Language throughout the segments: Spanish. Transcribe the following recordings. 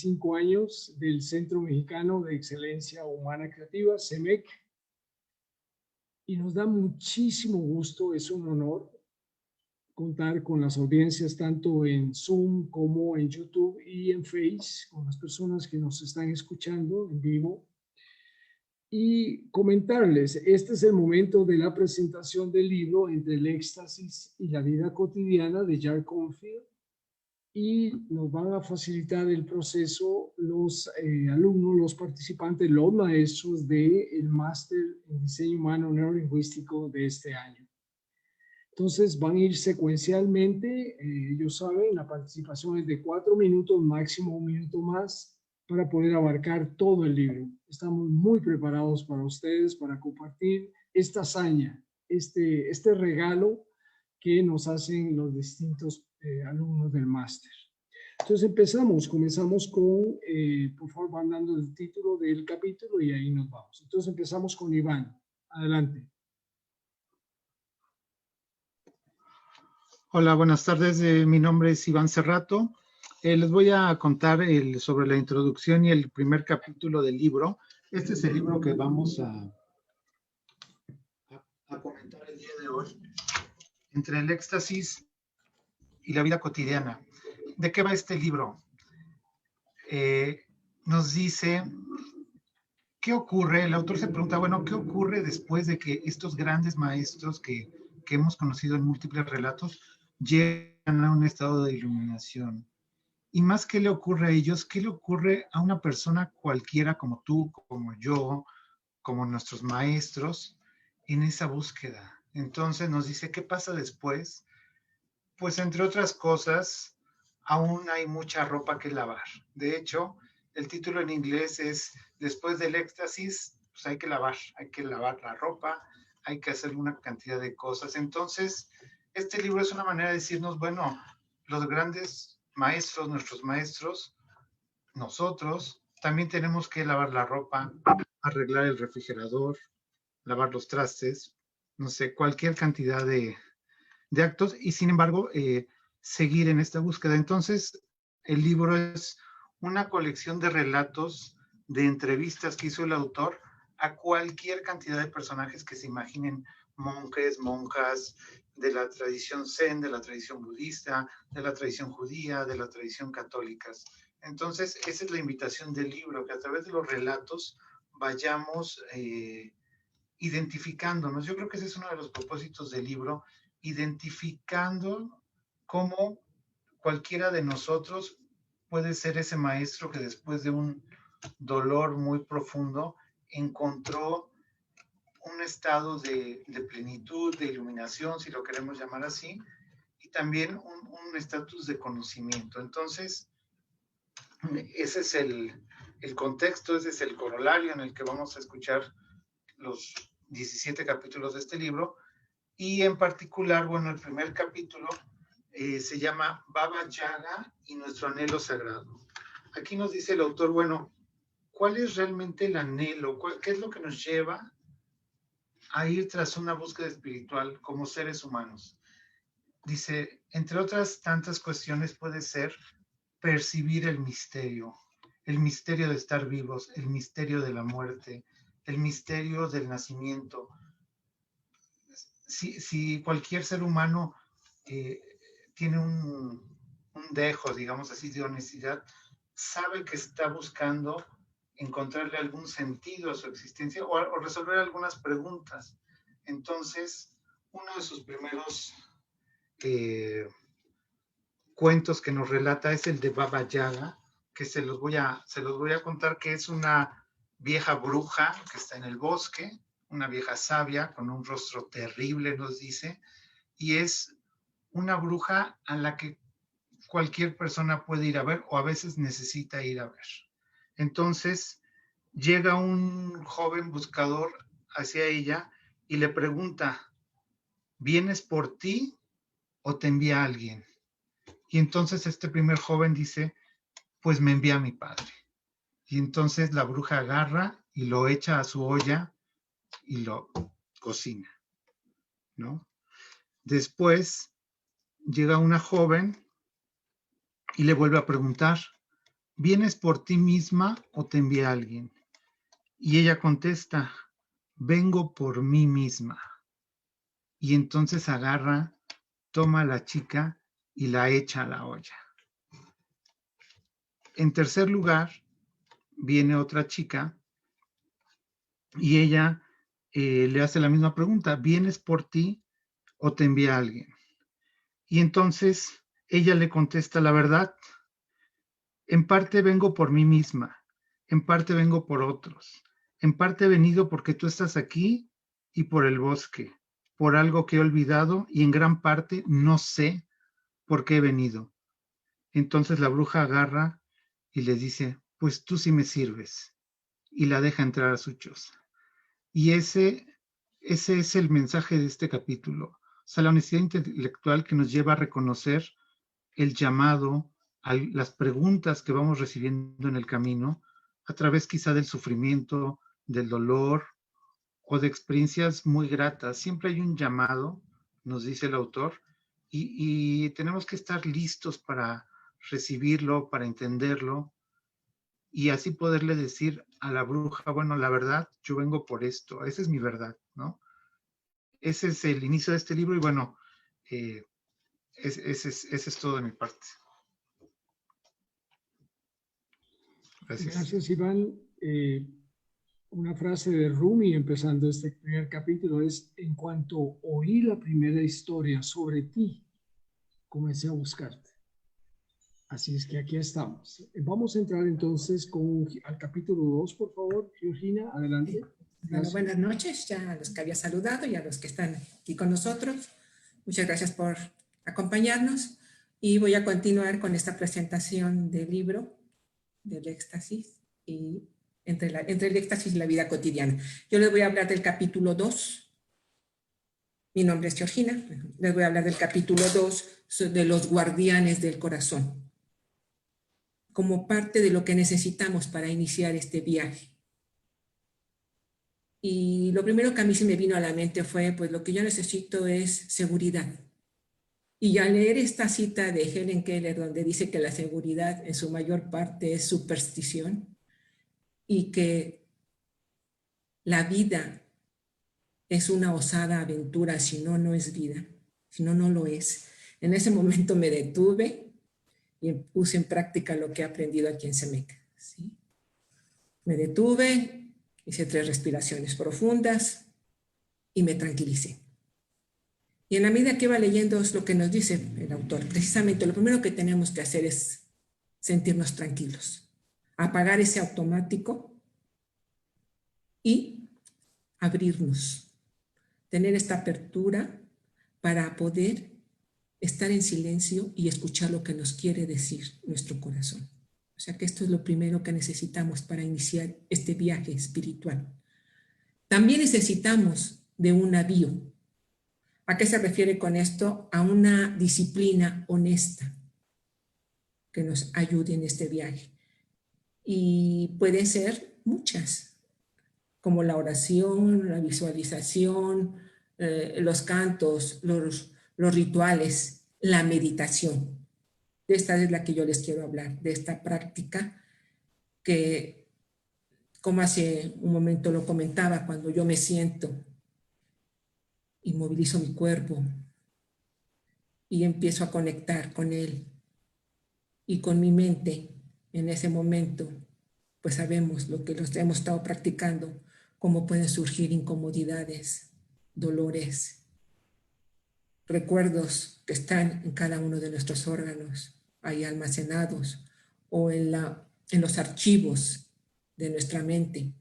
5 años del Centro Mexicano de Excelencia Humana Creativa, CEMEC, y nos da muchísimo gusto, es un honor contar con las audiencias tanto en Zoom como en YouTube y en Face, con las personas que nos están escuchando en vivo. Y comentarles, este es el momento de la presentación del libro Entre el éxtasis y la vida cotidiana de Jack Canfield, y nos van a facilitar el proceso los alumnos, los participantes, los maestros del máster en diseño humano neurolingüístico de este año. Entonces van a ir secuencialmente, ellos saben, la participación es de 4 minutos, máximo 1 minuto más, para poder abarcar todo el libro. Estamos muy preparados para ustedes, para compartir esta hazaña, este regalo que nos hacen los distintos alumnos del máster. Entonces comenzamos con, por favor van dando el título del capítulo y ahí nos vamos. Entonces empezamos con Iván. Adelante. Hola, buenas tardes. Mi nombre es Iván Cerrato. Les voy a contar sobre la introducción y el primer capítulo del libro. Este es el libro que vamos a comentar el día de hoy. Entre el éxtasis y la vida cotidiana. ¿De qué va este libro? Nos dice, ¿qué ocurre? El autor se pregunta, bueno, ¿qué ocurre después de que estos grandes maestros que hemos conocido en múltiples relatos llegan a un estado de iluminación? Y más, ¿qué le ocurre a ellos? ¿Qué le ocurre a una persona cualquiera como tú, como yo, como nuestros maestros en esa búsqueda? Entonces nos dice, ¿qué pasa después? Pues entre otras cosas, aún hay mucha ropa que lavar. De hecho, el título en inglés es Después del éxtasis, pues hay que lavar la ropa, hay que hacer una cantidad de cosas. Entonces, este libro es una manera de decirnos, bueno, los grandes maestros, nuestros maestros, nosotros, también tenemos que lavar la ropa, arreglar el refrigerador, lavar los trastes, no sé, cualquier cantidad de actos, y sin embargo, seguir en esta búsqueda. Entonces, el libro es una colección de relatos, de entrevistas que hizo el autor a cualquier cantidad de personajes que se imaginen, monjes, monjas, de la tradición zen, de la tradición budista, de la tradición judía, de la tradición católica. Entonces, esa es la invitación del libro, que a través de los relatos vayamos identificándonos. Yo creo que ese es uno de los propósitos del libro, identificando cómo cualquiera de nosotros puede ser ese maestro que después de un dolor muy profundo encontró un estado de plenitud, de iluminación, si lo queremos llamar así, y también un estatus de conocimiento. Entonces, ese es el contexto, ese es el corolario en el que vamos a escuchar los 17 capítulos de este libro. Y en particular, bueno, el primer capítulo se llama Baba Yaga y nuestro anhelo sagrado. Aquí nos dice el autor, bueno, ¿cuál es realmente el anhelo? ¿Qué es lo que nos lleva a ir tras una búsqueda espiritual como seres humanos? Dice, entre otras tantas cuestiones puede ser percibir el misterio de estar vivos, el misterio de la muerte, el misterio del nacimiento. Si cualquier ser humano tiene un dejo, digamos así, de honestidad, sabe que está buscando encontrarle algún sentido a su existencia o resolver algunas preguntas. Entonces, uno de sus primeros cuentos que nos relata es el de Baba Yaga, que se los voy a contar, que es una vieja bruja que está en el bosque, una vieja sabia con un rostro terrible, nos dice, y es una bruja a la que cualquier persona puede ir a ver o a veces necesita ir a ver. Entonces llega un joven buscador hacia ella y le pregunta, ¿vienes por ti o te envía alguien? Y entonces este primer joven dice, pues me envía mi padre. Y entonces la bruja agarra y lo echa a su olla y lo cocina, ¿no? Después llega una joven y le vuelve a preguntar, ¿vienes por ti misma o te envía alguien? Y ella contesta, vengo por mí misma. Y entonces agarra, toma a la chica y la echa a la olla. En tercer lugar, viene otra chica y ella le hace la misma pregunta, ¿vienes por ti o te envía alguien? Y entonces ella le contesta, la verdad, en parte vengo por mí misma, en parte vengo por otros, en parte he venido porque tú estás aquí y por el bosque, por algo que he olvidado y en gran parte no sé por qué he venido. Entonces la bruja agarra y le dice, pues tú sí me sirves, y la deja entrar a su choza. Y ese es el mensaje de este capítulo. O sea, la honestidad intelectual que nos lleva a reconocer el llamado, a las preguntas que vamos recibiendo en el camino, a través quizá del sufrimiento, del dolor o de experiencias muy gratas. Siempre hay un llamado, nos dice el autor, y tenemos que estar listos para recibirlo, para entenderlo, y así poderle decir a la bruja, bueno, la verdad, yo vengo por esto, esa es mi verdad, ¿no? Ese es el inicio de este libro y bueno, ese es todo de mi parte. Gracias. Gracias, Iván. Una frase de Rumi empezando este primer capítulo es, en cuanto oí la primera historia sobre ti, comencé a buscarte. Así es que aquí estamos. Vamos a entrar entonces al capítulo 2, por favor. Georgina, adelante. Bueno, buenas noches ya a los que había saludado y a los que están aquí con nosotros. Muchas gracias por acompañarnos y voy a continuar con esta presentación del libro del éxtasis y entre el éxtasis y la vida cotidiana. Yo les voy a hablar del capítulo 2. Mi nombre es Georgina. Les voy a hablar del capítulo 2 de los guardianes del corazón, como parte de lo que necesitamos para iniciar este viaje. Y lo primero que a mí se me vino a la mente fue, pues lo que yo necesito es seguridad. Y al leer esta cita de Helen Keller, donde dice que la seguridad en su mayor parte es superstición y que la vida es una osada aventura, si no, no es vida, si no, no lo es. En ese momento me detuve y puse en práctica lo que he aprendido aquí en CEMEC. ¿Sí? Me detuve, hice 3 respiraciones profundas y me tranquilicé. Y en la medida que iba leyendo es lo que nos dice el autor. Precisamente lo primero que tenemos que hacer es sentirnos tranquilos, apagar ese automático y abrirnos, tener esta apertura para poder estar en silencio y escuchar lo que nos quiere decir nuestro corazón. O sea que esto es lo primero que necesitamos para iniciar este viaje espiritual. También necesitamos de un navío. ¿A qué se refiere con esto? A una disciplina honesta que nos ayude en este viaje. Y pueden ser muchas, como la oración, la visualización, los cantos, los rituales, la meditación. De esta es la que yo les quiero hablar, de esta práctica que, como hace un momento lo comentaba, cuando yo me siento y movilizo mi cuerpo y empiezo a conectar con él y con mi mente en ese momento, pues sabemos lo que los hemos estado practicando, cómo pueden surgir incomodidades, dolores, recuerdos que están en cada uno de nuestros órganos, ahí almacenados, o en los archivos de nuestra mente.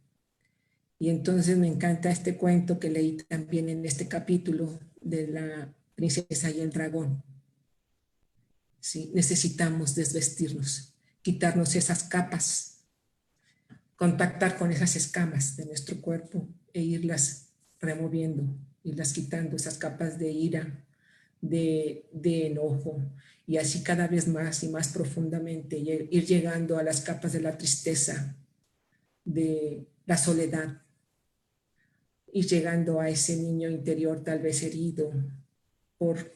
Y entonces me encanta este cuento que leí también en este capítulo de la princesa y el dragón. ¿Sí? Necesitamos desvestirnos, quitarnos esas capas, contactar con esas escamas de nuestro cuerpo e irlas removiendo, irlas quitando, esas capas de ira, de enojo, y así cada vez más y más profundamente ir llegando a las capas de la tristeza, de la soledad, ir llegando a ese niño interior tal vez herido por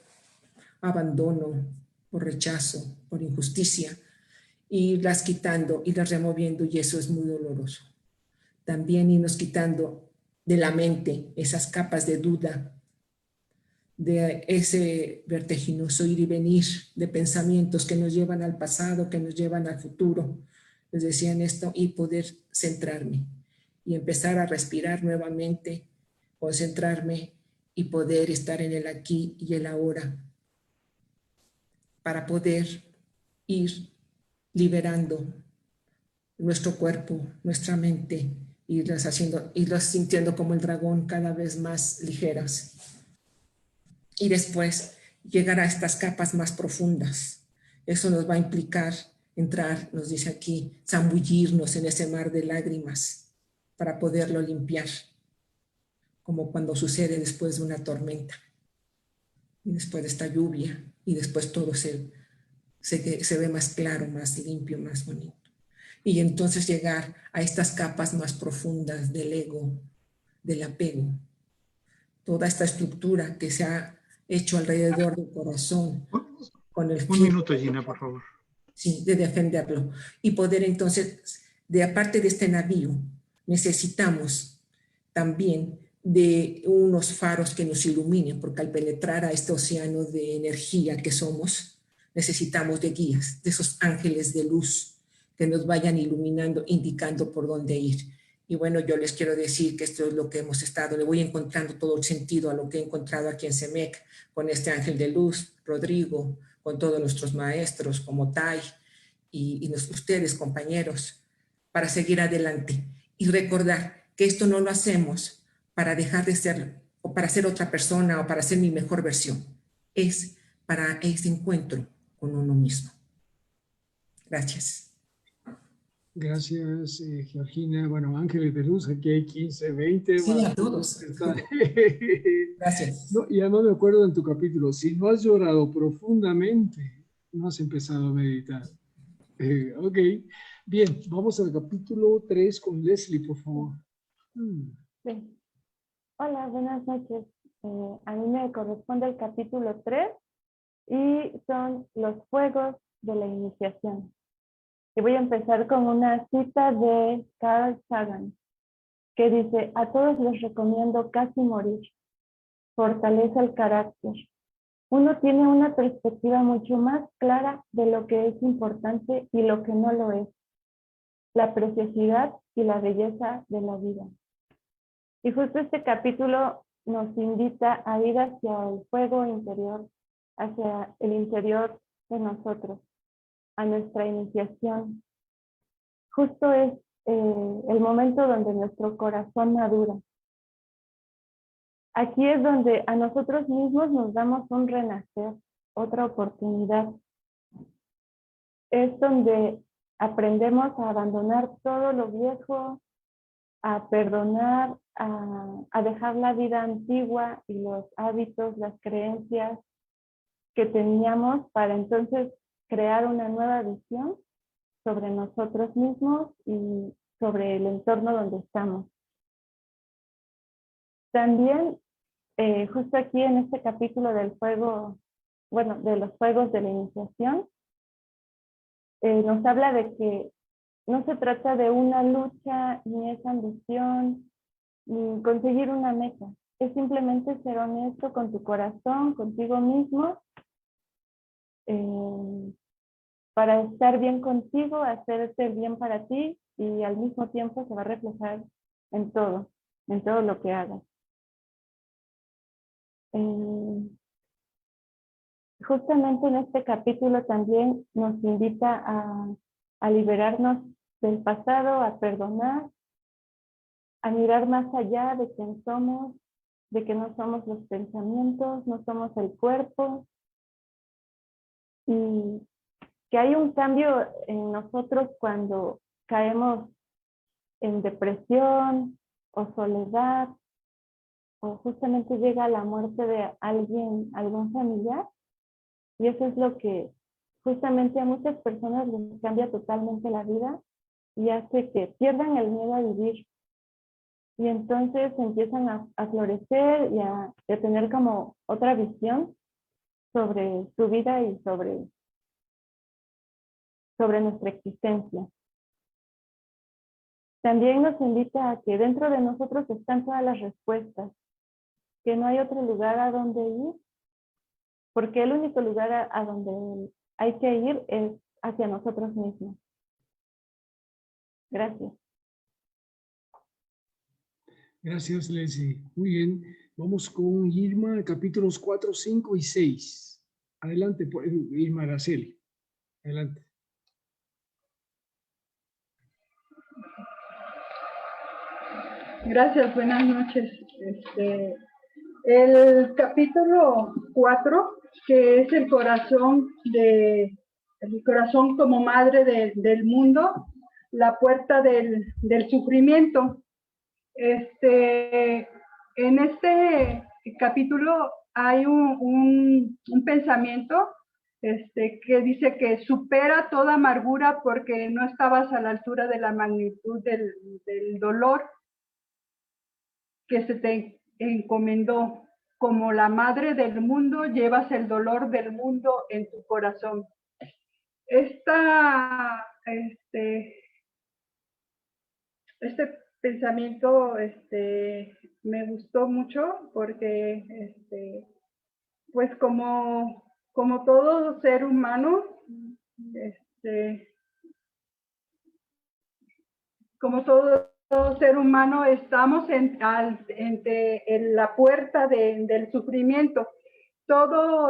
abandono, por rechazo, por injusticia, irlas quitando, irlas removiendo, y eso es muy doloroso. También irnos quitando de la mente esas capas de duda, de ese vertiginoso ir y venir de pensamientos que nos llevan al pasado, que nos llevan al futuro. Les decían esto, y poder centrarme y empezar a respirar nuevamente, concentrarme y poder estar en el aquí y el ahora para poder ir liberando nuestro cuerpo, nuestra mente, irlas sintiendo como el dragón cada vez más ligeras. Y después llegar a estas capas más profundas. Eso nos va a implicar entrar, nos dice aquí, zambullirnos en ese mar de lágrimas para poderlo limpiar, como cuando sucede después de una tormenta, y después de esta lluvia, y después todo se ve más claro, más limpio, más bonito. Y entonces llegar a estas capas más profundas del ego, del apego, toda esta estructura que se ha hecho alrededor del corazón con el fin. Un minuto, Gina, por favor. Sí, de defenderlo. Y poder entonces, aparte de este navío, necesitamos también de unos faros que nos iluminen, porque al penetrar a este océano de energía que somos, necesitamos de guías, de esos ángeles de luz que nos vayan iluminando, indicando por dónde ir. Y bueno, yo les quiero decir que esto es lo que hemos estado, le voy encontrando todo el sentido a lo que he encontrado aquí en CEMEC, con este ángel de luz, Rodrigo, con todos nuestros maestros como Tai y ustedes, compañeros, para seguir adelante y recordar que esto no lo hacemos para dejar de ser o para ser otra persona o para ser mi mejor versión. Es para ese encuentro con uno mismo. Gracias. Gracias, Georgina. Bueno, ángeles de luz, aquí hay 15, 20. Sí, a todos. Gracias. No, y además me acuerdo en tu capítulo, si no has llorado profundamente, no has empezado a meditar. Ok, bien, vamos al capítulo 3 con Leslie, por favor. Sí. Hola, buenas noches. A mí me corresponde el capítulo 3 y son los fuegos de la iniciación. Y voy a empezar con una cita de Carl Sagan, que dice: a todos les recomiendo casi morir. Fortalece el carácter. Uno tiene una perspectiva mucho más clara de lo que es importante y lo que no lo es. La preciosidad y la belleza de la vida. Y justo este capítulo nos invita a ir hacia el fuego interior, hacia el interior de nosotros, a nuestra iniciación. Justo es el momento donde nuestro corazón madura. Aquí es donde a nosotros mismos nos damos un renacer, otra oportunidad. Es donde aprendemos a abandonar todo lo viejo, a perdonar, a dejar la vida antigua y los hábitos, las creencias que teníamos para entonces crear una nueva visión sobre nosotros mismos y sobre el entorno donde estamos. También, justo aquí en este capítulo del fuego, bueno, de los fuegos de la iniciación, nos habla de que no se trata de una lucha, ni es ambición, ni conseguir una meta. Es simplemente ser honesto con tu corazón, contigo mismo, para estar bien contigo, hacerte el bien para ti, y al mismo tiempo se va a reflejar en todo lo que hagas. Justamente en este capítulo también nos invita a liberarnos del pasado, a perdonar, a mirar más allá de quién somos, de que no somos los pensamientos, no somos el cuerpo, y que hay un cambio en nosotros cuando caemos en depresión o soledad, o justamente llega la muerte de alguien, algún familiar, y eso es lo que justamente a muchas personas les cambia totalmente la vida y hace que pierdan el miedo a vivir. Y entonces empiezan a florecer y a tener como otra visión sobre su vida y sobre sobre nuestra existencia. También nos invita a que dentro de nosotros están todas las respuestas, que no hay otro lugar a donde ir, porque el único lugar a donde hay que ir es hacia nosotros mismos. Gracias. Gracias, Leslie. Muy bien. Vamos con Irma, capítulos 4, 5 y 6. Adelante, Irma Araceli. Adelante. Gracias, buenas noches. El capítulo 4, que es el corazón como madre del mundo, la puerta del sufrimiento. En este capítulo hay un pensamiento que dice que supera toda amargura porque no estabas a la altura de la magnitud del dolor que se te encomendó. Como la madre del mundo, llevas el dolor del mundo en tu corazón. Este pensamiento me gustó mucho porque pues como todo ser humano, estamos en la puerta del sufrimiento. Todo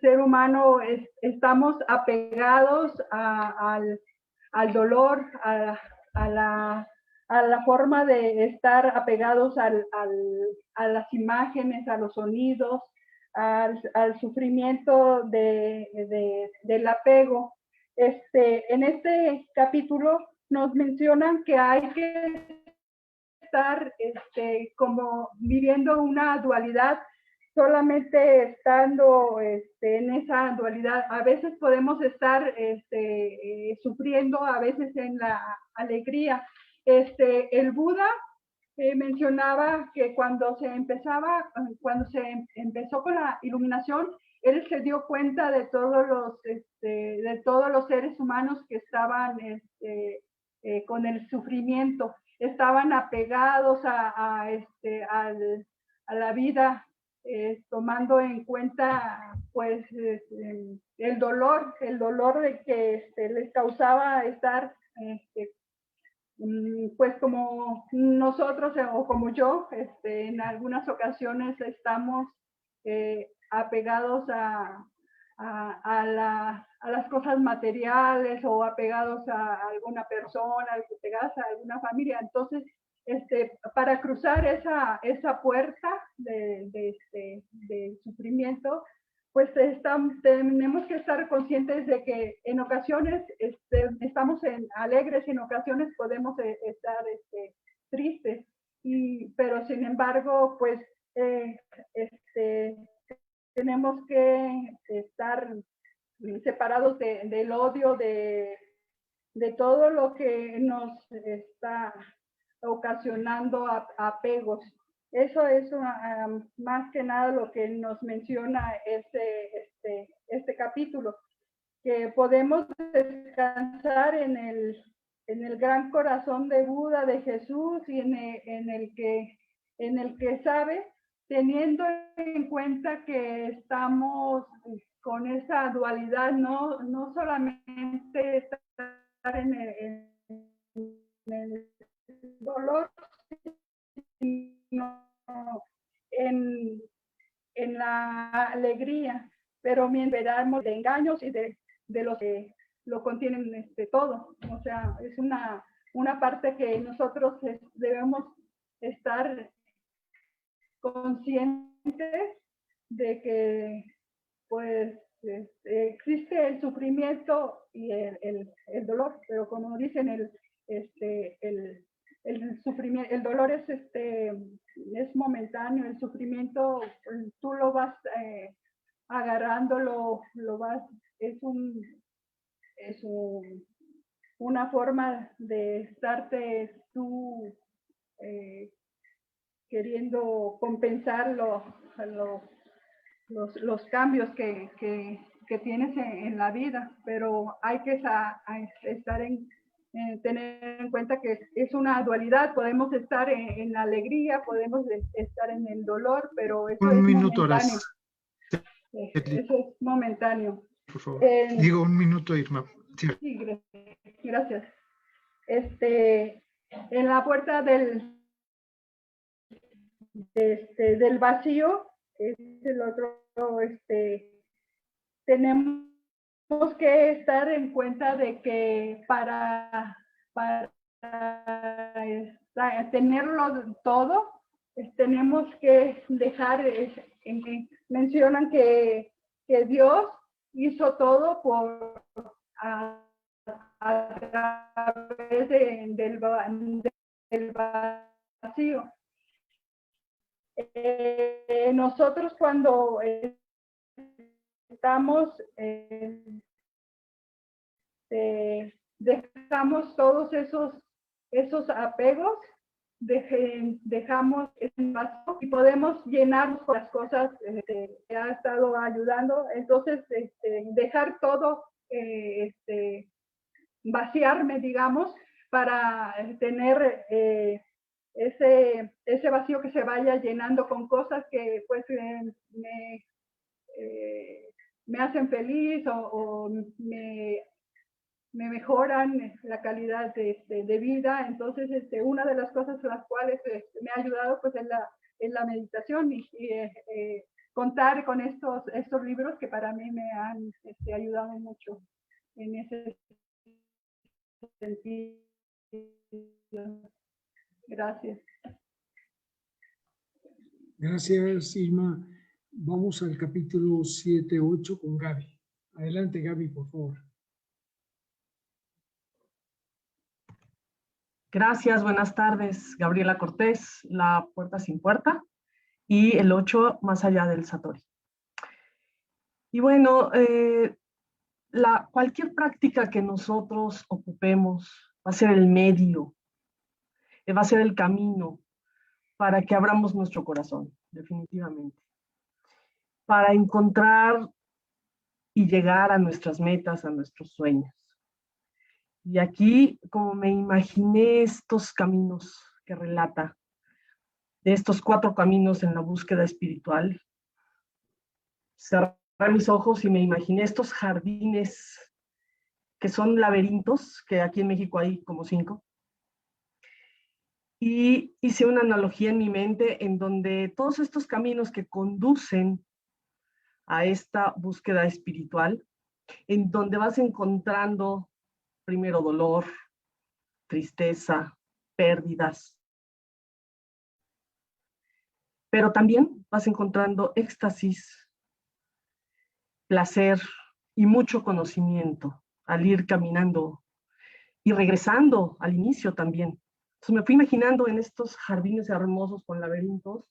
ser humano estamos apegados al dolor, a la forma de estar apegados a las imágenes, a los sonidos, al sufrimiento del apego. En este capítulo nos mencionan que hay que estar como viviendo una dualidad, solamente estando en esa dualidad. A veces podemos estar sufriendo, a veces en la alegría. El Buda mencionaba que cuando se empezó con la iluminación, él se dio cuenta de todos los seres humanos que estaban con el sufrimiento, estaban apegados a la vida, tomando en cuenta pues el dolor de que les causaba estar pues como nosotros o como yo, en algunas ocasiones estamos apegados a las cosas materiales o apegados a alguna persona, apegados a alguna familia. Entonces, para cruzar esa puerta de sufrimiento, pues tenemos que estar conscientes de que en ocasiones estamos alegres y en ocasiones podemos estar tristes, pero sin embargo, pues tenemos que estar separados del odio, de todo lo que nos está ocasionando apegos. Eso es más que nada lo que nos menciona este capítulo, que podemos descansar en el gran corazón de Buda, de Jesús, y en el que sabe, teniendo en cuenta que estamos con esa dualidad, no solamente estar en el dolor, sino en la alegría, pero mientras esperamos de engaños y de los que lo contienen todo. O sea, es una parte que nosotros debemos estar conscientes de que pues existe el sufrimiento y el dolor, pero como dicen, el sufrimiento, el dolor es momentáneo, el sufrimiento tú lo vas agarrando, lo vas, es una forma de estarte tú queriendo compensar los cambios que que tienes en la vida, pero hay que tener en cuenta que es una dualidad. Podemos estar en la alegría, podemos estar en el dolor, pero eso es momentáneo. Eso es momentáneo. Por favor. Digo, un minuto, Irma. Sí, gracias. En la puerta del vacío, es el otro, tenemos que estar en cuenta de que para tenerlo todo, tenemos que dejar, mencionan que Dios hizo todo a través del vacío. Nosotros cuando estamos, dejamos todos esos apegos, dejamos el vacío y podemos llenarnos con las cosas que ha estado ayudando. Entonces, dejar todo, vaciarme, digamos, para tener ese vacío que se vaya llenando con cosas que pues me hacen feliz o me mejoran la calidad de vida. Entonces, una de las cosas las cuales me ha ayudado pues es la meditación y contar con estos libros que para mí me han ayudado mucho en ese sentido. Gracias. Gracias, Irma. Vamos al capítulo 7-8 con Gaby. Adelante, Gaby, por favor. Gracias, buenas tardes. Gabriela Cortés, La puerta sin puerta, y el 8, Más allá del Satori. Y bueno, cualquier práctica que nosotros ocupemos va a ser el medio, va a ser el camino para que abramos nuestro corazón, definitivamente. Para encontrar y llegar a nuestras metas, a nuestros sueños. Y aquí, como me imaginé estos caminos que relata, de estos 4 caminos en la búsqueda espiritual, cerré mis ojos y me imaginé estos jardines que son laberintos, que aquí en México hay como 5. Y hice una analogía en mi mente en donde todos estos caminos que conducen a esta búsqueda espiritual, en donde vas encontrando primero dolor, tristeza, pérdidas, pero también vas encontrando éxtasis, placer y mucho conocimiento al ir caminando y regresando al inicio también. Entonces me fui imaginando en estos jardines hermosos con laberintos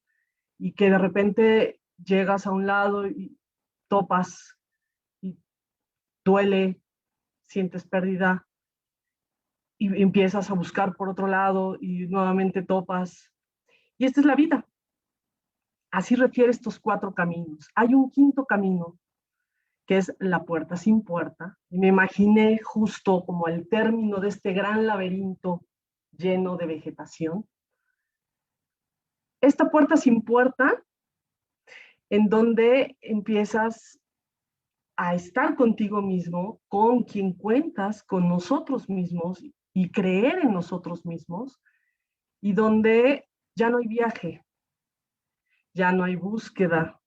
y que de repente llegas a un lado y topas y duele, sientes pérdida y empiezas a buscar por otro lado y nuevamente topas. Y esta es la vida. Así refiere estos 4 caminos. Hay un 5º camino, que es la puerta sin puerta. Y me imaginé justo como el término de este gran laberinto lleno de vegetación. Esta puerta sin puerta, en donde empiezas a estar contigo mismo, con quien cuentas, con nosotros mismos, y creer en nosotros mismos, y donde ya no hay viaje, ya no hay búsqueda,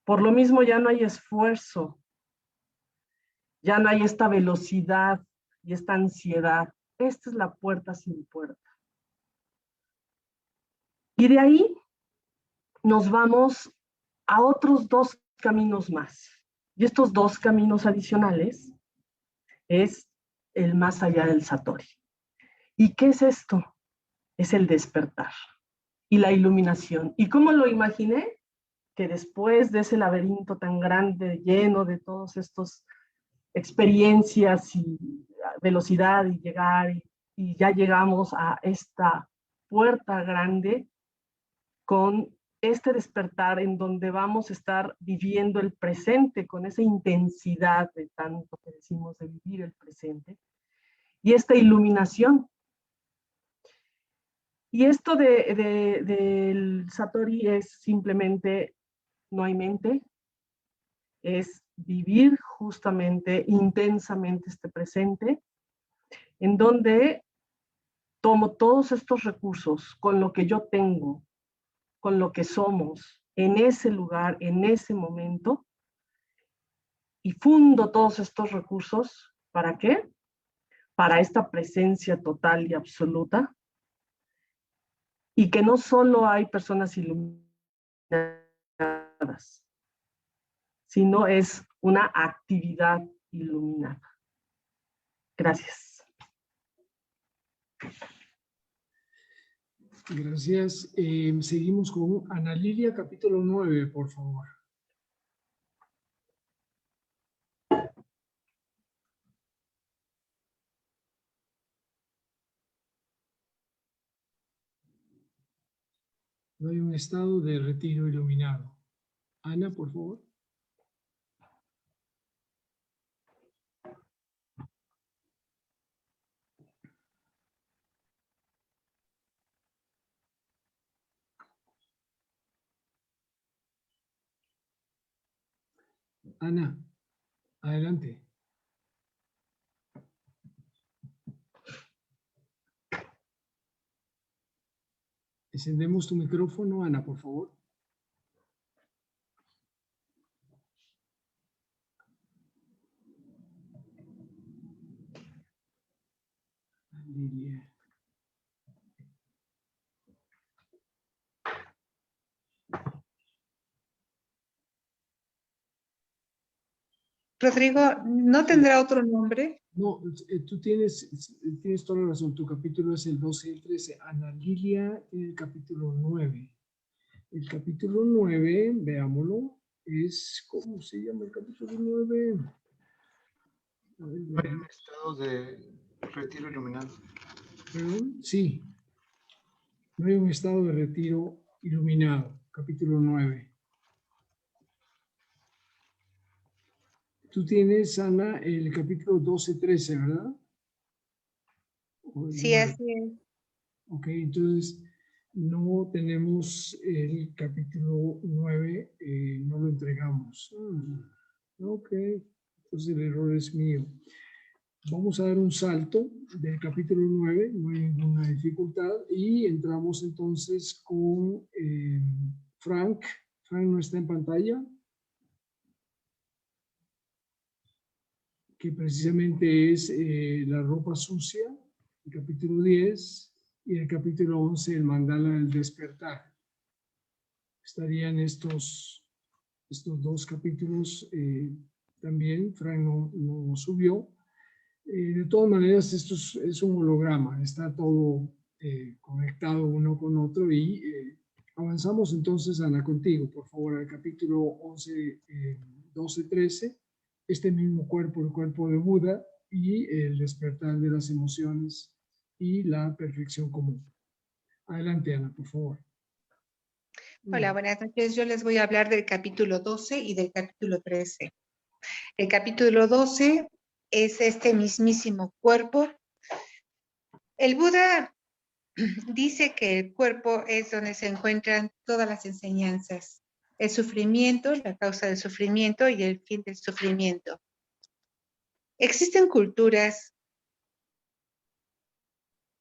por lo mismo ya no hay esfuerzo, ya no hay esta velocidad y esta ansiedad. Esta es la puerta sin puerta. Y de ahí nos vamos a otros 2 caminos más. Y estos 2 caminos adicionales es el más allá del Satori. ¿Y qué es esto? Es el despertar y la iluminación. ¿Y cómo lo imaginé? Que después de ese laberinto tan grande, lleno de todas estas experiencias y velocidad y llegar, y ya llegamos a esta puerta grande con este despertar en donde vamos a estar viviendo el presente con esa intensidad de tanto que decimos de vivir el presente, y esta iluminación. Y esto del Satori es simplemente, no hay mente, es vivir justamente intensamente este presente, en donde tomo todos estos recursos con lo que yo tengo, con lo que somos, en ese lugar, en ese momento, y fundo todos estos recursos, ¿para qué? Para esta presencia total y absoluta, y que no solo hay personas iluminadas, sino es una actividad iluminada. Gracias. Gracias. Seguimos con Ana Lilia, capítulo 9, por favor. No hay un estado de retiro iluminado. Ana, por favor. Ana, adelante. Encendemos tu micrófono, Ana, por favor. Lilia. Rodrigo, ¿no tendrá otro nombre? No, tú tienes toda la razón. Tu capítulo es el 12 y el 13. Ana Lilia tiene el capítulo 9. El capítulo 9, veámoslo, es, ¿cómo se llama el capítulo 9? Hay un estado de retiro iluminado. ¿Perdón? Sí. No hay un estado de retiro iluminado. Capítulo 9. Tú tienes, Ana, el capítulo 12-13, ¿verdad? Sí, así es. Ok, entonces no tenemos el capítulo 9, no lo entregamos. Ok, entonces el error es mío. Vamos a dar un salto del capítulo 9, no hay ninguna dificultad, y entramos entonces con Frank. Frank no está en pantalla, que precisamente es la ropa sucia, el capítulo 10, y el capítulo 11, el mandala del despertar. Estarían estos dos capítulos también. Frank no subió. De todas maneras, esto es un holograma, está todo conectado uno con otro, y avanzamos entonces, Ana, contigo, por favor, al capítulo 11, 12, 13, este mismo cuerpo, el cuerpo de Buda, y el despertar de las emociones y la perfección común. Adelante, Ana, por favor. Hola, buenas noches. Yo les voy a hablar del capítulo 12 y del capítulo 13. El capítulo 12 es este mismísimo cuerpo. El Buda dice que el cuerpo es donde se encuentran todas las enseñanzas. El sufrimiento, la causa del sufrimiento y el fin del sufrimiento. Existen culturas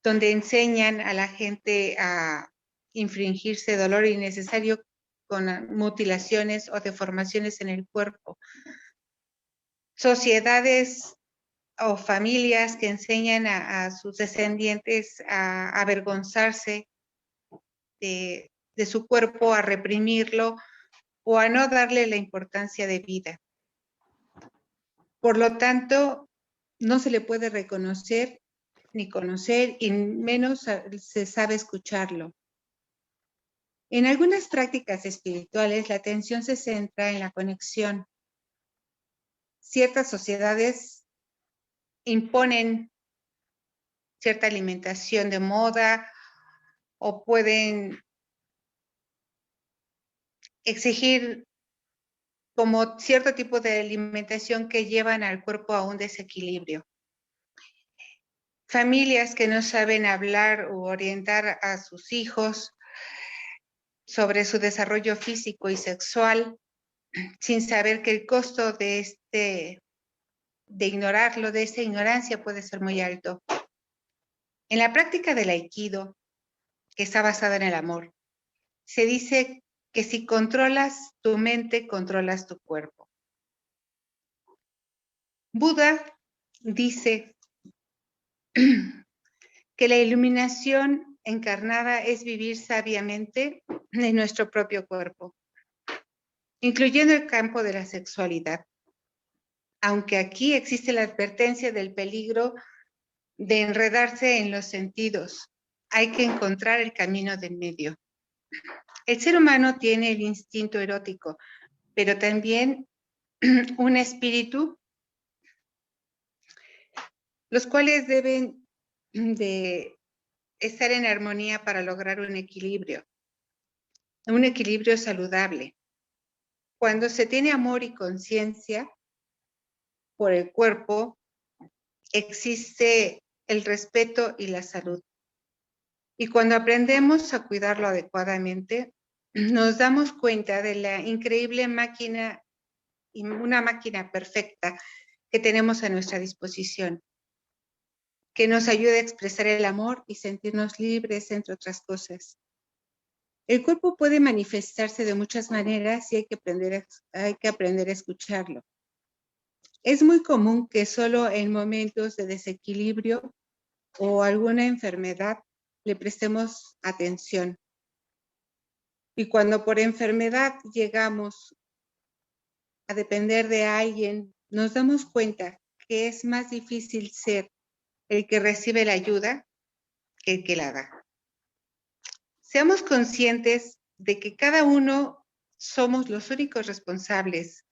donde enseñan a la gente a infringirse dolor innecesario con mutilaciones o deformaciones en el cuerpo. Sociedades o familias que enseñan a sus descendientes a avergonzarse de su cuerpo, a reprimirlo o a no darle la importancia de vida. Por lo tanto, no se le puede reconocer ni conocer, y menos se sabe escucharlo. En algunas prácticas espirituales, la atención se centra en la conexión. Ciertas sociedades imponen cierta alimentación de moda o pueden exigir como cierto tipo de alimentación que llevan al cuerpo a un desequilibrio. Familias que no saben hablar o orientar a sus hijos sobre su desarrollo físico y sexual, sin saber que el costo de ignorarlo, de esa ignorancia puede ser muy alto. En la práctica del Aikido, que está basada en el amor, se dice que si controlas tu mente, controlas tu cuerpo. Buda dice que la iluminación encarnada es vivir sabiamente en nuestro propio cuerpo, incluyendo el campo de la sexualidad. Aunque aquí existe la advertencia del peligro de enredarse en los sentidos, hay que encontrar el camino del medio. El ser humano tiene el instinto erótico, pero también un espíritu, los cuales deben de estar en armonía para lograr un equilibrio saludable. Cuando se tiene amor y conciencia por el cuerpo, existe el respeto y la salud. Y cuando aprendemos a cuidarlo adecuadamente, nos damos cuenta de la increíble máquina, una máquina perfecta que tenemos a nuestra disposición, que nos ayuda a expresar el amor y sentirnos libres, entre otras cosas. El cuerpo puede manifestarse de muchas maneras y hay que aprender a escucharlo. Es muy común que solo en momentos de desequilibrio o alguna enfermedad le prestemos atención. Y cuando por enfermedad llegamos a depender de alguien, nos damos cuenta que es más difícil ser el que recibe la ayuda que el que la da. Seamos conscientes de que cada uno somos los únicos responsables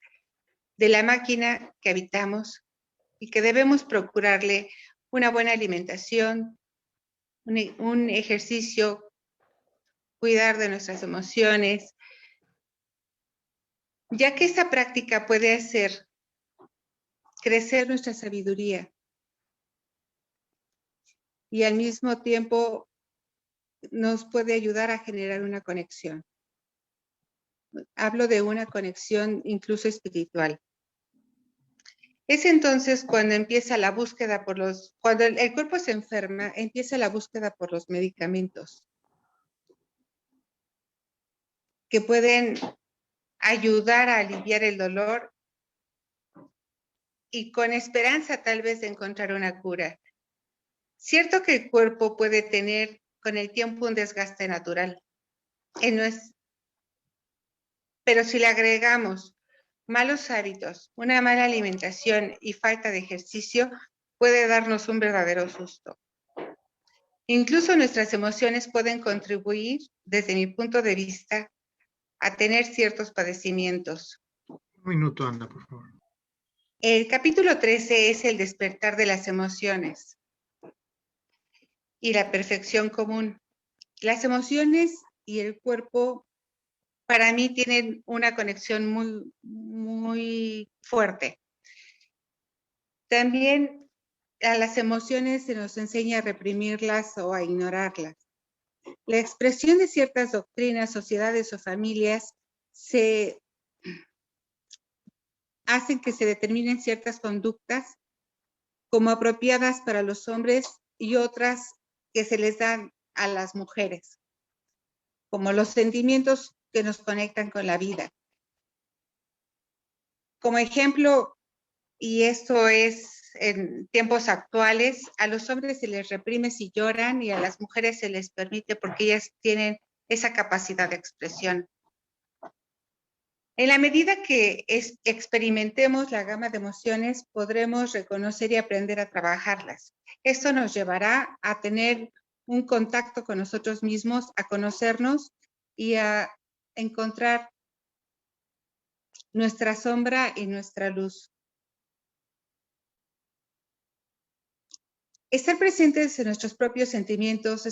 de la máquina que habitamos y que debemos procurarle una buena alimentación, un ejercicio, cuidar de nuestras emociones, ya que esta práctica puede hacer crecer nuestra sabiduría y al mismo tiempo nos puede ayudar a generar una conexión. Hablo de una conexión incluso espiritual. Es entonces cuando empieza la búsqueda cuando el cuerpo se enferma, empieza la búsqueda por los medicamentos que pueden ayudar a aliviar el dolor y con esperanza tal vez de encontrar una cura. Cierto que el cuerpo puede tener con el tiempo un desgaste natural, pero si le agregamos malos hábitos, una mala alimentación y falta de ejercicio, puede darnos un verdadero susto. Incluso nuestras emociones pueden contribuir, desde mi punto de vista, a tener ciertos padecimientos. Un minuto, Ana, por favor. El capítulo 13 es el despertar de las emociones y la perfección común. Las emociones y el cuerpo para mí tienen una conexión muy, muy fuerte. También a las emociones se nos enseña a reprimirlas o a ignorarlas. La expresión de ciertas doctrinas, sociedades o familias hacen que se determinen ciertas conductas como apropiadas para los hombres y otras que se les dan a las mujeres, como los sentimientos que nos conectan con la vida. Como ejemplo, y esto es en tiempos actuales, a los hombres se les reprime si lloran y a las mujeres se les permite porque ellas tienen esa capacidad de expresión. En la medida que experimentemos la gama de emociones, podremos reconocer y aprender a trabajarlas. Esto nos llevará a tener un contacto con nosotros mismos, a conocernos y a encontrar nuestra sombra y nuestra luz. Estar presentes en nuestros propios sentimientos,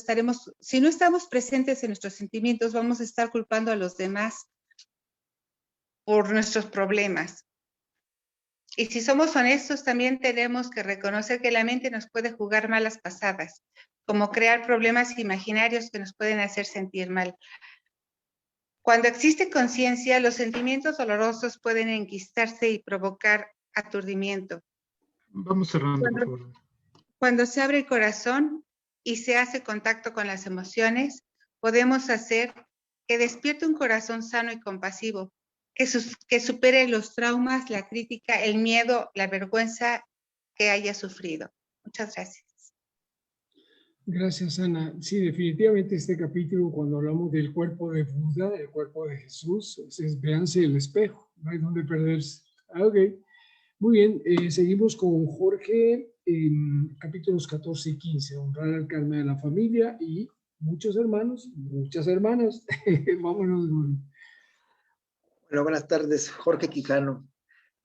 si no estamos presentes en nuestros sentimientos, vamos a estar culpando a los demás por nuestros problemas. Y si somos honestos, también tenemos que reconocer que la mente nos puede jugar malas pasadas, como crear problemas imaginarios que nos pueden hacer sentir mal. Cuando existe conciencia, los sentimientos dolorosos pueden enquistarse y provocar aturdimiento. Vamos cerrando, por favor. Cuando se abre el corazón y se hace contacto con las emociones, podemos hacer que despierte un corazón sano y compasivo, que supere los traumas, la crítica, el miedo, la vergüenza que haya sufrido. Muchas gracias. Gracias, Ana. Sí, definitivamente este capítulo, cuando hablamos del cuerpo de Buda, del cuerpo de Jesús, es véanse el espejo, no hay donde perderse. Ok, muy bien. Seguimos con Jorge en capítulos 14 y 15, honrar al karma de la familia y muchos hermanos, muchas hermanas. Vámonos, Guri. Bueno, buenas tardes, Jorge Quijano.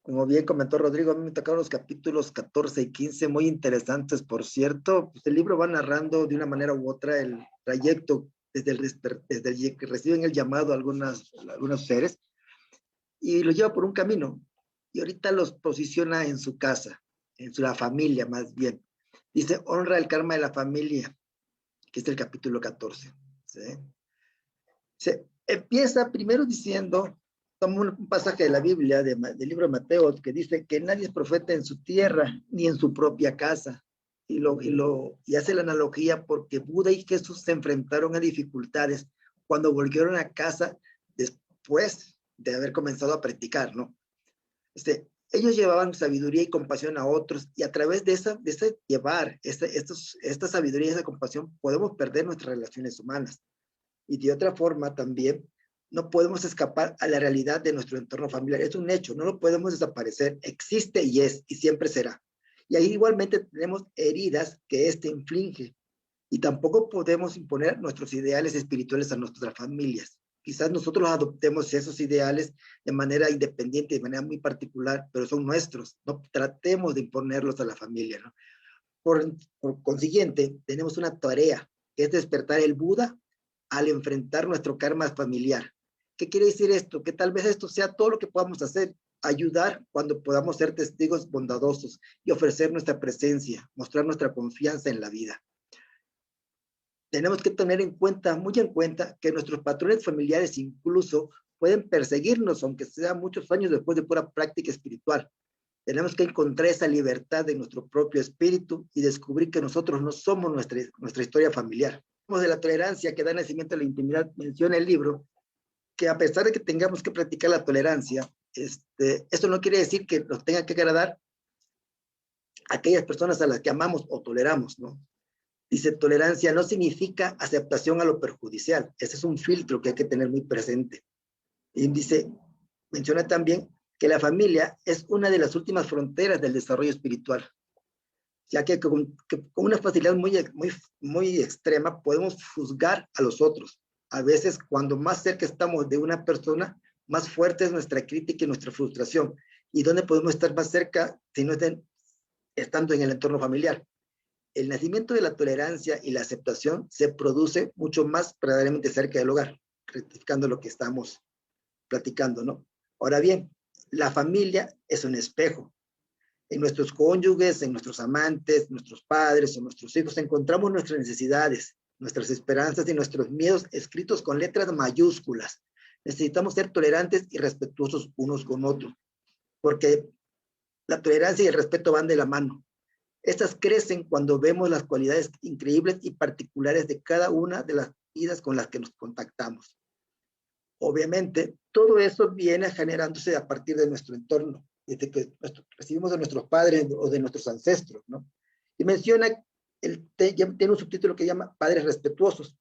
Como bien comentó Rodrigo, a mí me tocaron los capítulos 14 y 15, muy interesantes, por cierto. Pues el libro va narrando de una manera u otra el trayecto desde el que reciben el llamado algunos seres y los lleva por un camino. Y ahorita los posiciona en su casa, la familia más bien. Dice, honra el karma de la familia, que es el capítulo 14. ¿Sí? Se empieza primero diciendo, toma un pasaje de la Biblia, del libro de Mateo, que dice que nadie es profeta en su tierra, ni en su propia casa. Y hace la analogía porque Buda y Jesús se enfrentaron a dificultades cuando volvieron a casa después de haber comenzado a practicar, ¿no? Ellos llevaban sabiduría y compasión a otros, y a través de esta sabiduría y esa compasión podemos perder nuestras relaciones humanas. Y de otra forma también no podemos escapar a la realidad de nuestro entorno familiar. Es un hecho, no lo podemos desaparecer. Existe y es, y siempre será. Y ahí igualmente tenemos heridas que éste inflige. Y tampoco podemos imponer nuestros ideales espirituales a nuestras familias. Quizás nosotros adoptemos esos ideales de manera independiente, de manera muy particular, pero son nuestros. No tratemos de imponerlos a la familia, ¿no? Por consiguiente, tenemos una tarea, que es despertar el Buda al enfrentar nuestro karma familiar. ¿Qué quiere decir esto? Que tal vez esto sea todo lo que podamos hacer, ayudar cuando podamos ser testigos bondadosos y ofrecer nuestra presencia, mostrar nuestra confianza en la vida. Tenemos que tener muy en cuenta que nuestros patrones familiares incluso pueden perseguirnos, aunque sea muchos años después de pura práctica espiritual. Tenemos que encontrar esa libertad de nuestro propio espíritu y descubrir que nosotros no somos nuestra historia familiar. De la tolerancia que da nacimiento a la intimidad, menciona el libro que a pesar de que tengamos que practicar la tolerancia, esto no quiere decir que nos tenga que agradar a aquellas personas a las que amamos o toleramos, ¿no? Dice, tolerancia no significa aceptación a lo perjudicial. Ese es un filtro que hay que tener muy presente. Y menciona también que la familia es una de las últimas fronteras del desarrollo espiritual, ya que con una facilidad muy extrema podemos juzgar a los otros. A veces, cuando más cerca estamos de una persona, más fuerte es nuestra crítica y nuestra frustración. ¿Y dónde podemos estar más cerca si no estando en el entorno familiar? El nacimiento de la tolerancia y la aceptación se produce mucho más verdaderamente cerca del hogar, rectificando lo que estamos platicando, ¿no? Ahora bien, la familia es un espejo. En nuestros cónyuges, en nuestros amantes, nuestros padres o nuestros hijos encontramos nuestras necesidades, nuestras esperanzas y nuestros miedos escritos con letras mayúsculas. Necesitamos ser tolerantes y respetuosos unos con otros, porque la tolerancia y el respeto van de la mano. Estas crecen cuando vemos las cualidades increíbles y particulares de cada una de las vidas con las que nos contactamos. Obviamente, todo eso viene generándose a partir de nuestro entorno, desde que recibimos de nuestros padres o de nuestros ancestros, ¿no? Y menciona, tiene un subtítulo que llama Padres Respetuosos.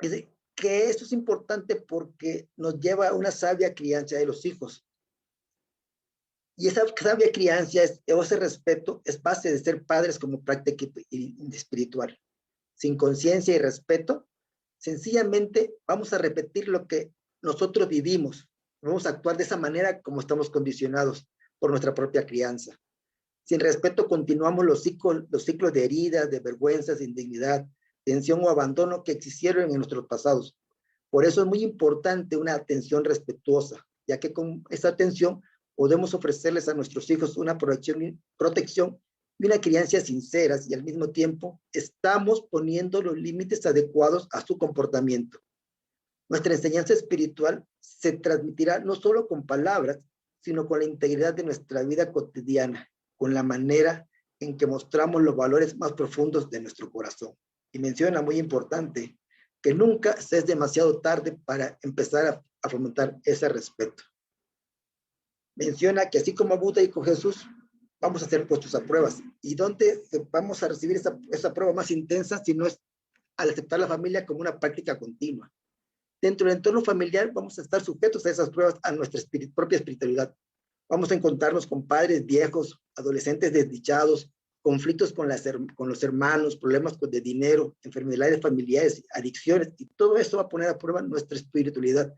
Dice que esto es importante porque nos lleva a una sabia crianza de los hijos. Y esa sabia crianza, ese respeto, es base de ser padres como práctica espiritual. Sin conciencia y respeto, sencillamente vamos a repetir lo que nosotros vivimos. Vamos a actuar de esa manera como estamos condicionados por nuestra propia crianza. Sin respeto continuamos los ciclos de heridas, de vergüenzas, de indignidad, tensión o abandono que existieron en nuestros pasados. Por eso es muy importante una atención respetuosa, ya que con esa atención podemos ofrecerles a nuestros hijos una protección y una crianza sinceras, y al mismo tiempo estamos poniendo los límites adecuados a su comportamiento. Nuestra enseñanza espiritual se transmitirá no solo con palabras, sino con la integridad de nuestra vida cotidiana, con la manera en que mostramos los valores más profundos de nuestro corazón. Y menciona, muy importante, que nunca es demasiado tarde para empezar a fomentar ese respeto. Menciona que así como Buda y con Jesús, vamos a ser puestos a pruebas. ¿Y dónde vamos a recibir esa prueba más intensa si no es al aceptar la familia como una práctica continua? Dentro del entorno familiar vamos a estar sujetos a esas pruebas, a nuestra propia espiritualidad. Vamos a encontrarnos con padres viejos, adolescentes desdichados, conflictos con los hermanos, problemas de dinero, enfermedades familiares, adicciones, y todo eso va a poner a prueba nuestra espiritualidad.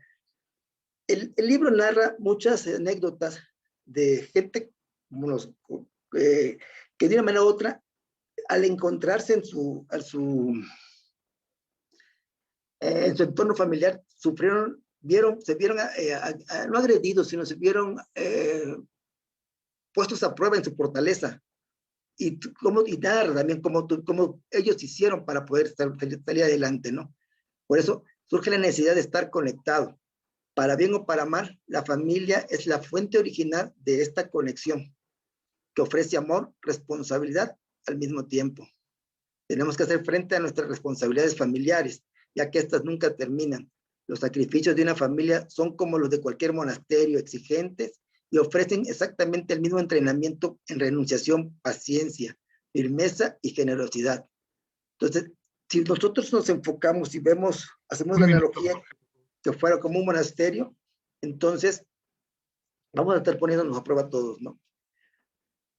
El libro narra muchas anécdotas de gente que de una manera u otra, al encontrarse en su entorno familiar, se vieron no agredidos, sino se vieron puestos a prueba en su fortaleza. Y narra también cómo ellos hicieron para poder salir adelante, ¿no? Por eso surge la necesidad de estar conectado. Para bien o para mal, la familia es la fuente original de esta conexión, que ofrece amor, responsabilidad al mismo tiempo. Tenemos que hacer frente a nuestras responsabilidades familiares, ya que estas nunca terminan. Los sacrificios de una familia son como los de cualquier monasterio, exigentes, y ofrecen exactamente el mismo entrenamiento en renunciación, paciencia, firmeza y generosidad. Entonces, si nosotros nos enfocamos y hacemos la analogía que fuera como un monasterio, entonces vamos a estar poniéndonos a prueba todos, ¿no?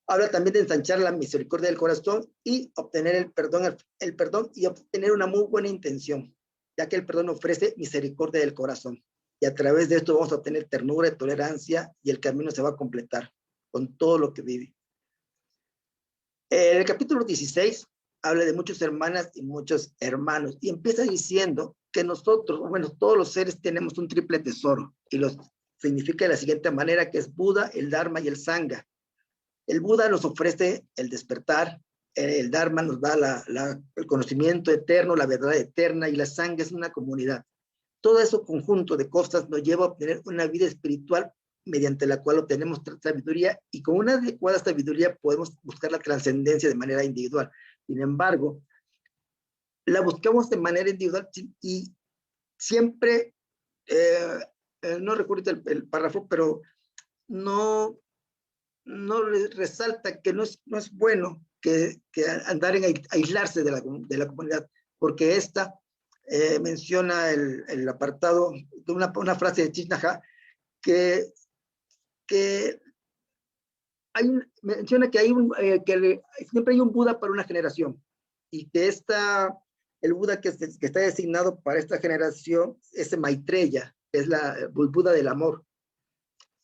Habla también de ensanchar la misericordia del corazón y obtener el perdón y obtener una muy buena intención, ya que el perdón ofrece misericordia del corazón. Y a través de esto vamos a obtener ternura y tolerancia, y el camino se va a completar con todo lo que vive. El capítulo 16 habla de muchas hermanas y muchos hermanos, y empieza diciendo que nosotros, bueno, todos los seres tenemos un triple tesoro, y los significa de la siguiente manera, que es Buda, el Dharma y el Sangha. El Buda nos ofrece el despertar, el Dharma nos da el conocimiento eterno, la verdad eterna, y la Sangha es una comunidad. Todo eso conjunto de cosas nos lleva a obtener una vida espiritual mediante la cual obtenemos sabiduría, y con una adecuada sabiduría podemos buscar la trascendencia de manera individual. Sin embargo, la buscamos de manera individual y siempre, no recuerdo el párrafo, pero no resalta que no es bueno que andar en aislarse de la comunidad, porque esta menciona el apartado de una frase de Thich Nhat Hanh que menciona que siempre hay un Buda para una generación, y que el Buda que está designado para esta generación es Maitreya, es el Buda del amor.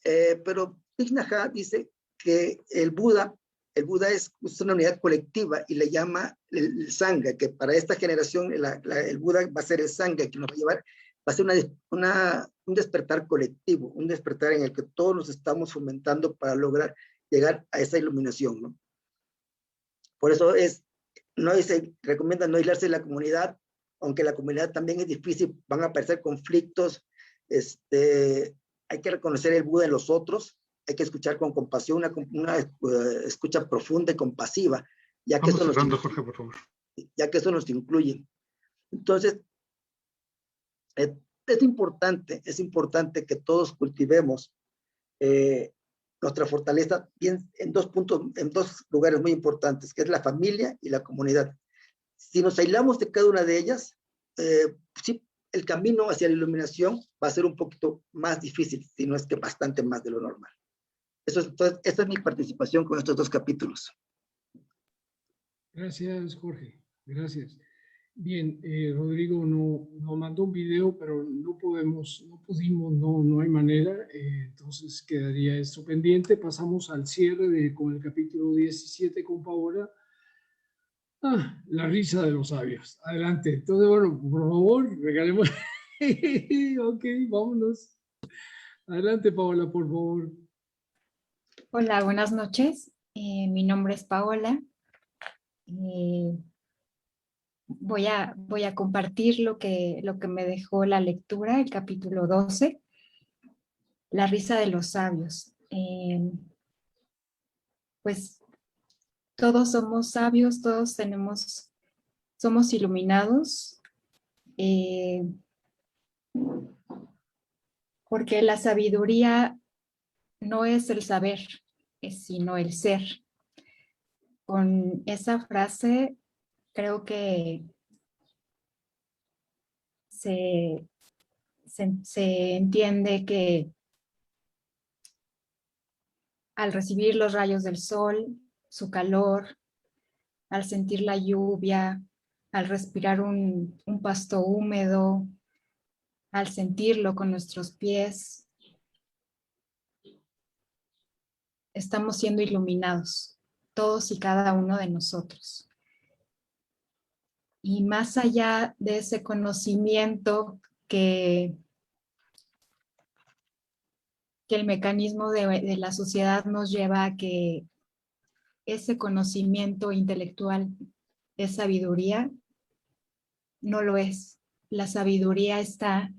Pero Thich Nhat Hanh dice que el Buda es una unidad colectiva, y le llama el Sangha, que para esta generación el Buda va a ser el Sangha, que nos va a llevar, va a ser un despertar colectivo, un despertar en el que todos nos estamos fomentando para lograr llegar a esa iluminación, ¿no? Por eso se recomienda no aislarse de la comunidad, aunque la comunidad también es difícil, van a aparecer conflictos, hay que reconocer el Buda en los otros, hay que escuchar con compasión, una escucha profunda y compasiva, ya que, Jorge, por favor. Ya que eso nos incluye. Entonces, es importante que todos cultivemos nuestra fortaleza bien en dos lugares muy importantes, que es la familia y la comunidad. Si nos aislamos de cada una de ellas, sí, el camino hacia la iluminación va a ser un poquito más difícil, si no es que bastante más de lo normal. Esta es mi participación con estos 2 capítulos. Gracias, Jorge. Gracias. Bien, Rodrigo nos mandó un video, pero no pudimos, no hay manera, entonces quedaría esto pendiente. Pasamos al cierre con el capítulo 17 con Paola. La risa de los sabios. Adelante. Entonces, bueno, por favor, regalemos. Ok, vámonos. Adelante, Paola, por favor. Hola, buenas noches. Mi nombre es Paola. Voy a compartir lo que me dejó la lectura, el capítulo 12, La risa de los sabios. Pues todos somos sabios, todos somos iluminados, porque la sabiduría no es el saber, sino el ser. Con esa frase creo que se entiende que al recibir los rayos del sol, su calor, al sentir la lluvia, al respirar un pasto húmedo, al sentirlo con nuestros pies, estamos siendo iluminados, todos y cada uno de nosotros. Y más allá de ese conocimiento que el mecanismo de la sociedad nos lleva a que ese conocimiento intelectual es sabiduría, no lo es. La sabiduría está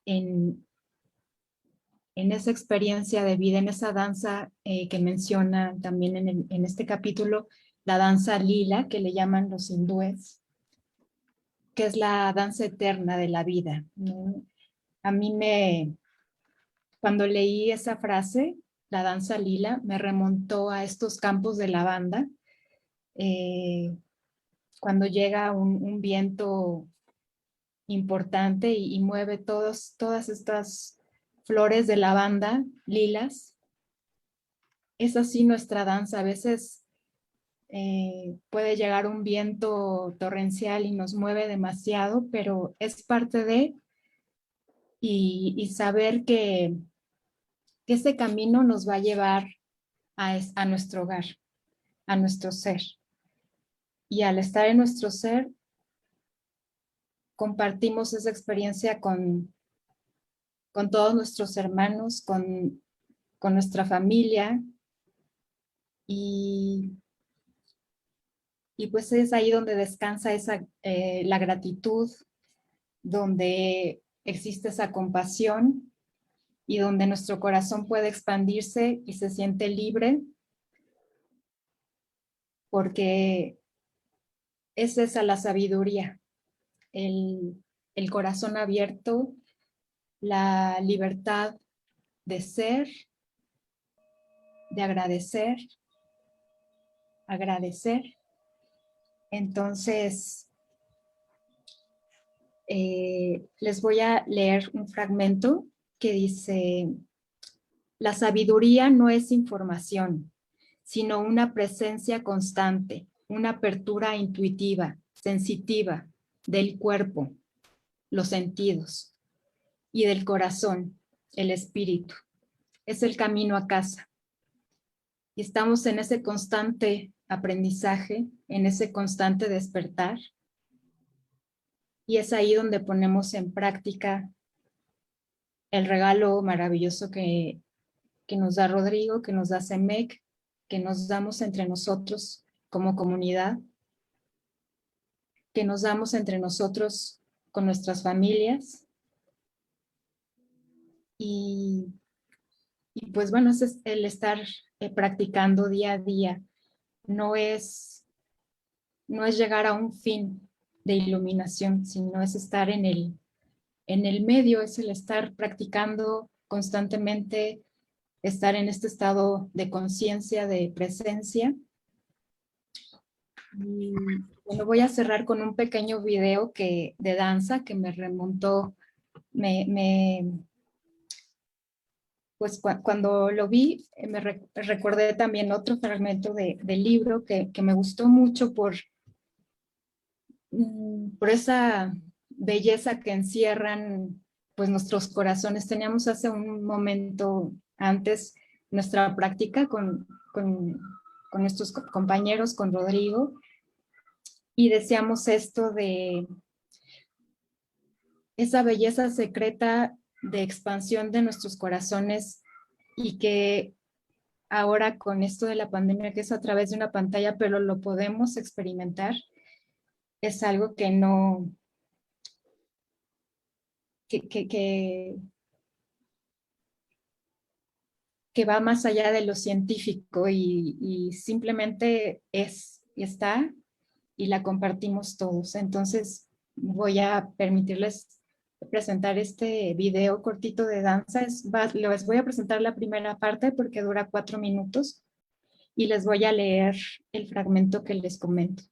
en esa experiencia de vida, en esa danza que menciona también en este capítulo, la danza lila, que le llaman los hindúes, que es la danza eterna de la vida, ¿no? A mí cuando leí esa frase, la danza lila, me remontó a estos campos de lavanda, cuando llega un viento importante y mueve todas estas flores de lavanda, lilas. Es así nuestra danza. A veces puede llegar un viento torrencial y nos mueve demasiado, pero es parte de, y saber que ese camino nos va a llevar a nuestro hogar, a nuestro ser. Y al estar en nuestro ser, compartimos esa experiencia con todos nuestros hermanos, con nuestra familia, y pues es ahí donde descansa la gratitud, donde existe esa compasión y donde nuestro corazón puede expandirse y se siente libre, porque es esa la sabiduría, el corazón abierto, la libertad de ser, de agradecer. Entonces, les voy a leer un fragmento que dice: la sabiduría no es información, sino una presencia constante, una apertura intuitiva, sensitiva del cuerpo, los sentidos, y del corazón, el espíritu. Es el camino a casa. Y estamos en ese constante aprendizaje, en ese constante despertar. Y es ahí donde ponemos en práctica el regalo maravilloso que nos da Rodrigo, que nos da CEMEC, que nos damos entre nosotros como comunidad, que nos damos entre nosotros con nuestras familias. Y pues bueno, ese es el estar practicando día a día. No es llegar a un fin de iluminación, sino es estar en el medio, es el estar practicando constantemente, estar en este estado de conciencia, de presencia. Y bueno, voy a cerrar con un pequeño video de danza que me remontó, pues cuando lo vi, me recordé también otro fragmento del libro que me gustó mucho por esa belleza que encierran pues nuestros corazones. Teníamos hace un momento antes nuestra práctica con nuestros compañeros, con Rodrigo, y decíamos esto de esa belleza secreta de expansión de nuestros corazones y que ahora con esto de la pandemia, que es a través de una pantalla, pero lo podemos experimentar, es algo que no, que va más allá de lo científico y simplemente es y está y la compartimos todos. Entonces voy a permitirles presentar este video cortito de danza. Les voy a presentar la primera parte porque dura 4 minutos y les voy a leer el fragmento que les comento.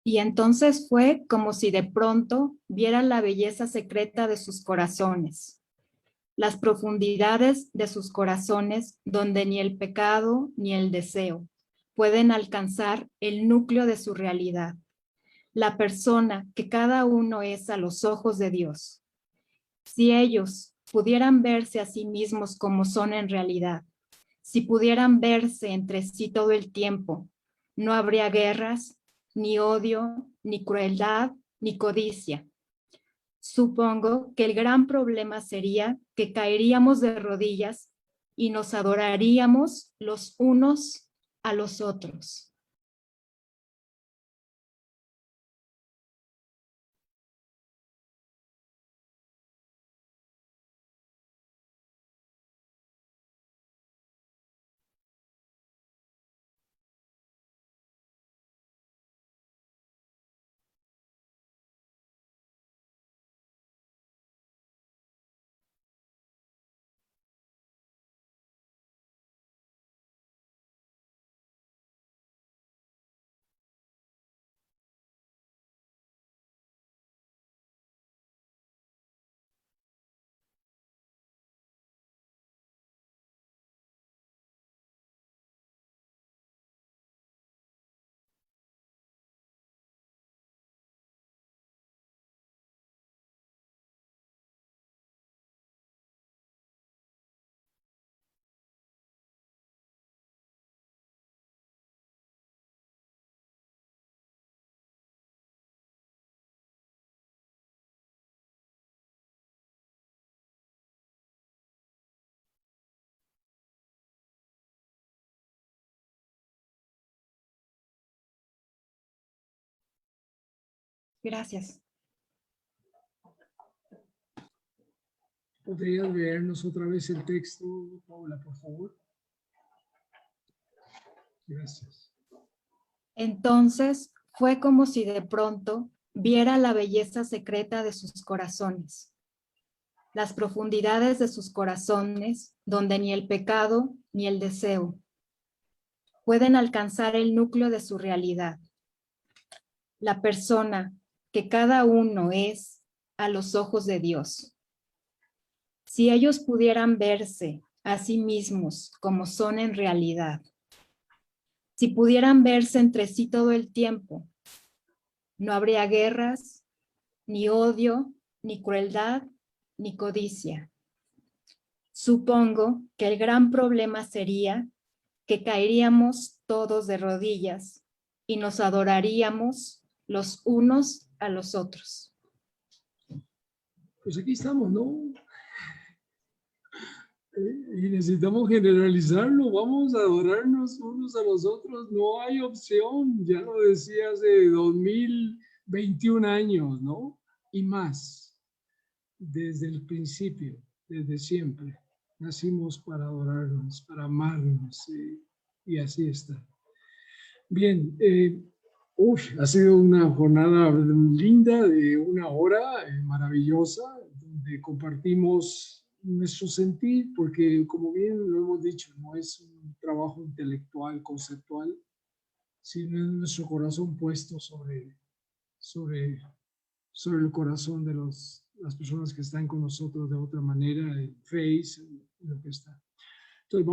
Y entonces fue como si de pronto vieran la belleza secreta de sus corazones, las profundidades de sus corazones donde ni el pecado ni el deseo pueden alcanzar el núcleo de su realidad, la persona que cada uno es a los ojos de Dios. Si ellos pudieran verse a sí mismos como son en realidad, si pudieran verse entre sí todo el tiempo, no habría guerras, ni odio, ni crueldad, ni codicia. Supongo que el gran problema sería que caeríamos de rodillas y nos adoraríamos los unos a los otros. Gracias. ¿Podrías leernos otra vez el texto, Paula, por favor? Gracias. Entonces fue como si de pronto viera la belleza secreta de sus corazones, las profundidades de sus corazones donde ni el pecado ni el deseo pueden alcanzar el núcleo de su realidad, la persona que cada uno es a los ojos de Dios. Si ellos pudieran verse a sí mismos como son en realidad, si pudieran verse entre sí todo el tiempo, no habría guerras, ni odio, ni crueldad, ni codicia. Supongo que el gran problema sería que caeríamos todos de rodillas y nos adoraríamos los unos a los otros. Pues aquí estamos, ¿no? Y necesitamos generalizarlo, vamos a adorarnos unos a los otros, no hay opción, ya lo decía hace 2021 años, ¿no? Y más, desde el principio, desde siempre, nacimos para adorarnos, para amarnos, y así está. Bien, ha sido una jornada linda de 1 hora, maravillosa, donde compartimos nuestro sentir, porque como bien lo hemos dicho, no es un trabajo intelectual, conceptual, sino en nuestro corazón puesto sobre el corazón de las personas que están con nosotros de otra manera, en Face, en lo que está. Entonces vamos